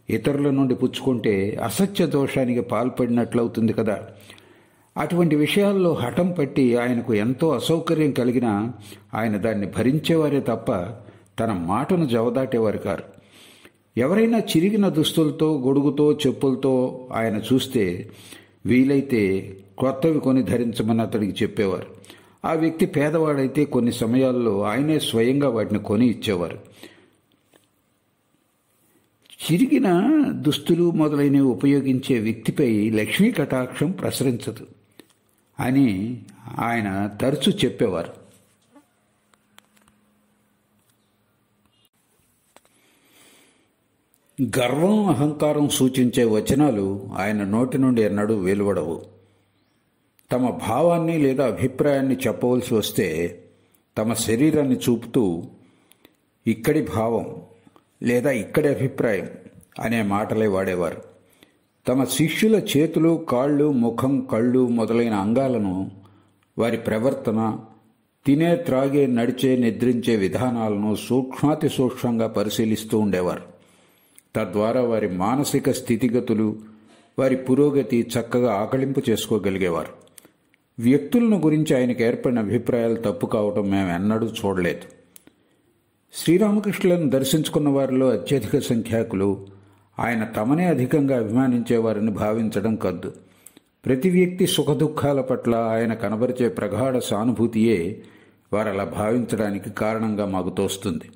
ఇతరుల నుండి పుచ్చుకుంటే అసత్య దోషానికి పాల్పడినట్లవుతుంది కదా. అటువంటి విషయాల్లో హఠం పట్టి ఆయనకు ఎంతో అసౌకర్యం కలిగినా ఆయన దాన్ని భరించేవారే తప్ప తన మాటను జవదాటేవారు కారు. ఎవరైనా చిరిగిన దుస్తులతో, గొడుగుతో, చెప్పులతో ఆయన చూస్తే వీలైతే కొత్తవి కొని ధరించమని అతడికి చెప్పేవారు. ఆ వ్యక్తి పేదవాడైతే కొన్ని సమయాల్లో ఆయనే స్వయంగా వాటిని కొని ఇచ్చేవారు. చిరిగిన దుస్తులు మొదలైనవి ఉపయోగించే వ్యక్తిపై లక్ష్మీ కటాక్షం ప్రసరించదు అని ఆయన తరచూ చెప్పేవారు. గర్వం, అహంకారం సూచించే వచనాలు ఆయన నోటి నుండి ఎన్నడూ వెలువడవు. తమ భావాన్ని లేదా అభిప్రాయాన్ని చెప్పవలసి వస్తే తమ శరీరాన్ని చూపుతూ ఇక్కడి భావం లేదా ఇక్కడి అభిప్రాయం అనే మాటలే వాడేవారు. తమ శిష్యుల చేతులు, కాళ్ళు, ముఖం, కళ్ళు మొదలైన అంగాలను, వారి ప్రవర్తన, తినే, త్రాగే, నడిచే, నిద్రించే విధానాలను సూక్ష్మాతి సూక్ష్మంగా పరిశీలిస్తూ ఉండేవారు. తద్వారా వారి మానసిక స్థితిగతులు, వారి పురోగతి చక్కగా ఆకళింపు చేసుకోగలిగేవారు. వ్యక్తులను గురించి ఆయనకు ఏర్పడిన అభిప్రాయాలు తప్పు కావటం మేము ఎన్నడూ చూడలేదు. శ్రీరామకృష్ణులను దర్శించుకున్న వారిలో అత్యధిక సంఖ్యాకులు ఆయన తమనే అధికంగా అభిమానించేవారని భావించడం కద్దు. ప్రతి వ్యక్తి సుఖదుఖాల పట్ల ఆయన కనబరిచే ప్రగాఢ సానుభూతియే వారలా భావించడానికి కారణంగా మాకు తోస్తుంది.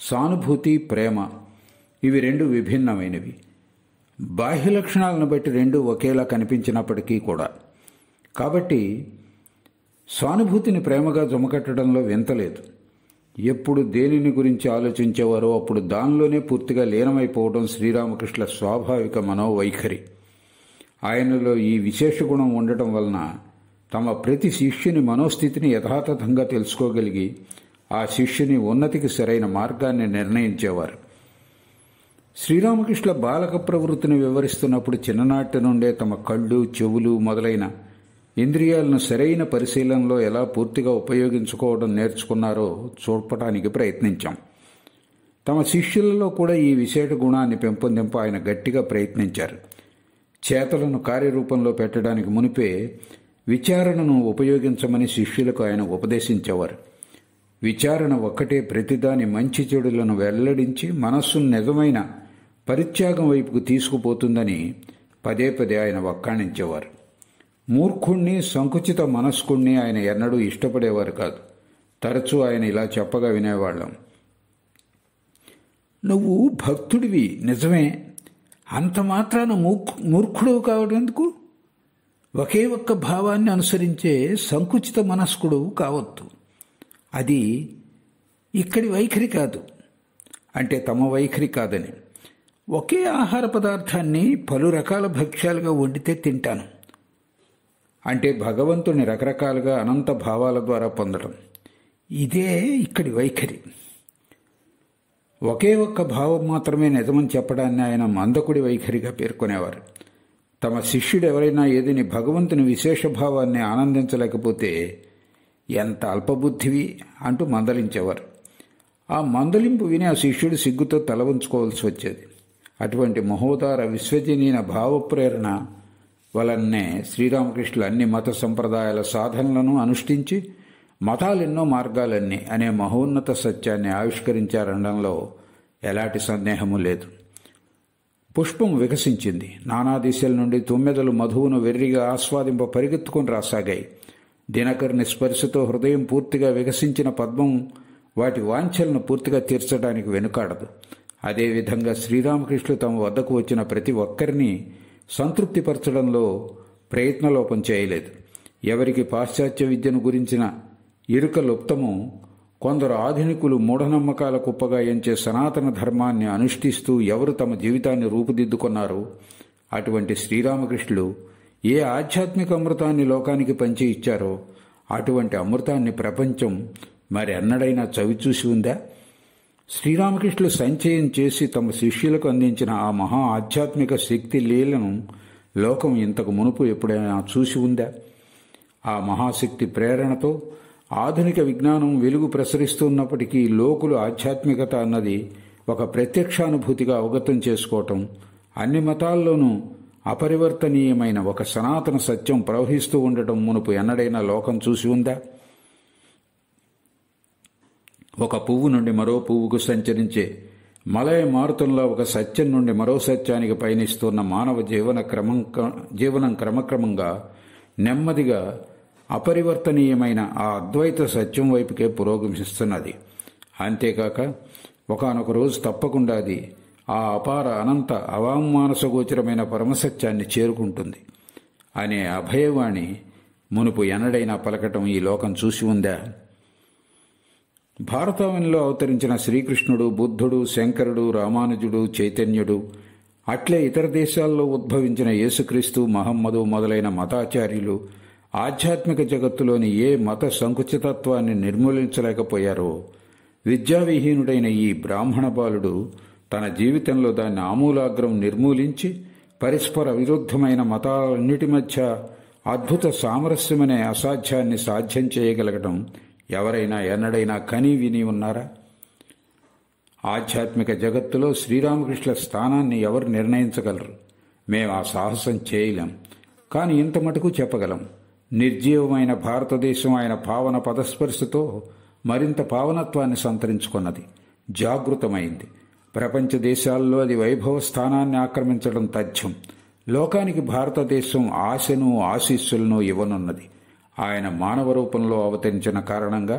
సానుభూతి, ప్రేమ ఇవి రెండు విభిన్నమైనవి. బాహ్య లక్షణాలను బట్టి రెండు ఒకేలా కనిపించినప్పటికీ కూడా. కాబట్టి సానుభూతిని ప్రేమగా జమకట్టడంలో వింతలేదు. ఎప్పుడు దేనిని గురించి ఆలోచించేవారో అప్పుడు దానిలోనే పూర్తిగా లీనమైపోవడం శ్రీరామకృష్ణ స్వాభావిక మనోవైఖరి. ఆయనలో ఈ విశేష గుణం ఉండటం వలన తమ ప్రతి శిష్యుని మనోస్థితిని యథాతథంగా తెలుసుకోగలిగి ఆ శిష్యుని ఉన్నతికి సరైన మార్గాన్ని నిర్ణయించేవారు. శ్రీరామకృష్ణ బాలక ప్రవృత్తిని వివరిస్తున్నప్పుడు చిన్ననాటి నుండే తమ కళ్ళు, చెవులు మొదలైన ఇంద్రియాలను సరైన పరిశీలనలో ఎలా పూర్తిగా ఉపయోగించుకోవడం నేర్చుకున్నారో చూపటానికి ప్రయత్నించాం. తమ శిష్యులలో కూడా ఈ విశేష గుణాన్ని పెంపొందింప ఆయన గట్టిగా ప్రయత్నించారు. చేతలను కార్యరూపంలో పెట్టడానికి మునిపే విచారణను ఉపయోగించమని శిష్యులకు ఆయన ఉపదేశించేవారు. విచారణ ఒక్కటే ప్రతిదాని మంచి చెడులను వెల్లడించి మనస్సును నిజమైన పరిత్యాగం వైపుకు తీసుకుపోతుందని పదే పదే ఆయన వక్కాణించేవారు. మూర్ఖుణ్ణి, సంకుచిత మనస్కుణ్ణి ఆయన ఎన్నడూ ఇష్టపడేవారు కాదు. తరచూ ఆయన ఇలా చెప్పగా వినేవాళ్ళం. నువ్వు భక్తుడివి నిజమే, అంత మాత్రాన మూర్ఖుడు కావడం ఎందుకు? ఒకే ఒక్క భావాన్ని అనుసరించే సంకుచిత మనస్కుడు కావద్దు. అది ఇక్కడి వైఖరి కాదు, అంటే తమ వైఖరి కాదని. ఒకే ఆహార పదార్థాన్ని పలు రకాల భక్ష్యాలుగా వండితే తింటాను, అంటే భగవంతుని రకరకాలుగా అనంత భావాల ద్వారా పొందడం. ఇదే ఇక్కడి వైఖరి. ఒకే ఒక్క భావం మాత్రమే నిజమని చెప్పడాన్ని ఆయన మందకుడి వైఖరిగా పేర్కొనేవారు. తమ శిష్యుడు ఎవరైనా ఏదిని భగవంతుని విశేష భావాన్ని ఆనందించలేకపోతే ఎంత అల్పబుద్ధివి అంటూ మందలించేవారు. ఆ మందలింపు విని ఆ శిష్యుడు సిగ్గుతో తల వంచుకోవాల్సి వచ్చేది. అటువంటి మహోదార విశ్వజనీన భావప్రేరణ వలనే శ్రీరామకృష్ణులు అన్ని మత సంప్రదాయాల సాధనలను అనుష్ఠించి మతాలెన్నో మార్గాలన్నీ అనే మహోన్నత సత్యాన్ని ఆవిష్కరించారనడంలో ఎలాంటి సందేహము లేదు. పుష్పం వికసించింది. నానా దిశల నుండి తుమ్మెదలు మధువును వెర్రిగా ఆస్వాదింప పరిగెత్తుకుని రాసాగాయి. దినకరుని స్పర్శతో హృదయం పూర్తిగా వికసించిన పద్మం వాటి వాంఛలను పూర్తిగా తీర్చడానికి వెనుకాడదు. అదేవిధంగా శ్రీరామకృష్ణులు తమ వద్దకు వచ్చిన ప్రతి ఒక్కరిని సంతృప్తిపరచడంలో ప్రయత్నలోపం చేయలేదు. ఎవరికి పాశ్చాత్య విద్యను గురించిన ఇరుక లుప్తమో కొందరు ఆధునికులు మూఢనమ్మకాల కుప్పగా ఎంచే సనాతన ధర్మాన్ని అనుష్ఠిస్తూ ఎవరు తమ జీవితాన్ని రూపుదిద్దుకున్నారో అటువంటి శ్రీరామకృష్ణులు ఏ ఆధ్యాత్మిక అమృతాన్ని లోకానికి పంచి ఇచ్చారో అటువంటి అమృతాన్ని ప్రపంచం మరి ఎన్నడైనా చవిచూసి ఉందా? శ్రీరామకృష్ణులు సంచయం చేసి తమ శిష్యులకు అందించిన ఆ మహా ఆధ్యాత్మిక శక్తి లీలను లోకం ఇంతకు మునుపు ఎప్పుడైనా చూసి ఉందా? ఆ మహాశక్తి ప్రేరణతో ఆధునిక విజ్ఞానం వెలుగు ప్రసరిస్తున్నప్పటికీ లోకులు ఆధ్యాత్మికత అన్నది ఒక ప్రత్యక్షానుభూతిగా అవగతం చేసుకోవటం, అన్ని మతాల్లోనూ అపరివర్తనీయమైన ఒక సనాతన సత్యం ప్రవహిస్తూ ఉండటం మునుపు ఎన్నడైనా లోకం చూసి ఉందా? ఒక పువ్వు నుండి మరో పువ్వుకు సంచరించే మలయ మారుతంలో ఒక సత్యం నుండి మరో సత్యానికి పయనిస్తున్న మానవ జీవనం క్రమక్రమంగా నెమ్మదిగా అపరివర్తనీయమైన ఆ అద్వైత సత్యం వైపుకే పురోగమిస్తున్నది. అంతేకాక ఒకానొక రోజు తప్పకుండా అది ఆ అపార అనంత అవామానసగోచరమైన పరమసత్యాన్ని చేరుకుంటుంది అనే అభయవాణి మునుపు ఎన్నడైనా పలకటం ఈ లోకం చూసి ఉందా? భారతావనిలో అవతరించిన శ్రీకృష్ణుడు, బుద్ధుడు, శంకరుడు, రామానుజుడు, చైతన్యుడు, అట్లే ఇతర దేశాల్లో ఉద్భవించిన యేసుక్రీస్తు, మహమ్మదు మొదలైన మతాచార్యులు ఆధ్యాత్మిక జగత్తులోని ఏ మత సంకుచితత్వాన్ని నిర్మూలించలేకపోయారో విద్యావిహీనుడైన ఈ బ్రాహ్మణ బాలుడు తన జీవితంలో దాన్ని ఆమూలాగ్రం నిర్మూలించి పరస్పర విరుద్ధమైన మతాలన్నిటి మధ్య అద్భుత సామరస్యమనే అసాధ్యాన్ని సాధ్యం చేయగలగడం ఎవరైనా ఎన్నడైనా కని విని ఉన్నారా? ఆధ్యాత్మిక జగత్తులో శ్రీరామకృష్ణుల స్థానాన్ని ఎవరు నిర్ణయించగలరు? మేము ఆ సాహసం చేయలేం. కానీ ఇంత మటుకు చెప్పగలం. నిర్జీవమైన భారతదేశం ఆయన పావన పదస్పర్శతో మరింత పావనత్వాన్ని సంతరించుకున్నది, జాగృతమైంది. ప్రపంచ దేశాల్లో అది వైభవ స్థానాన్ని ఆక్రమించడం తథ్యం. లోకానికి భారతదేశం ఆశను, ఆశీస్సులను ఇవ్వనున్నది. ఆయన మానవ రూపంలో అవతరించిన కారణంగా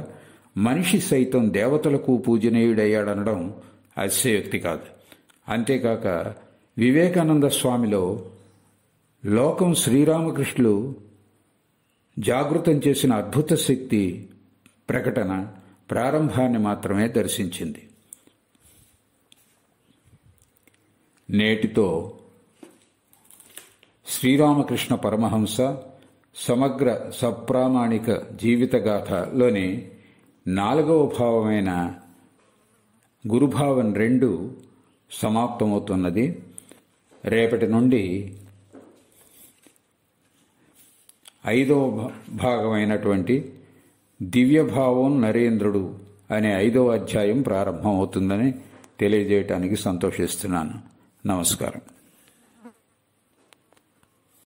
మనిషి సైతం దేవతలకు పూజనీయుడయ్యాడనడం అతిశయోక్తి కాదు. అంతేకాక వివేకానంద స్వామిలో లోకం శ్రీరామకృష్ణులు జాగృతం చేసిన అద్భుత శక్తి ప్రకటన ప్రారంభాన్ని మాత్రమే దర్శించింది. నేటితో శ్రీరామకృష్ణ పరమహంస సమగ్ర సప్రామాణిక జీవితగాథలోని 4వ భావమైన గురుభావం 2 సమాప్తమవుతున్నది. రేపటి నుండి 5వ భాగమైనటువంటి దివ్యభావం నరేంద్రుడు అనే 5వ అధ్యాయం ప్రారంభమవుతుందని తెలియజేయటానికి సంతోషిస్తున్నాను. నమస్కారం.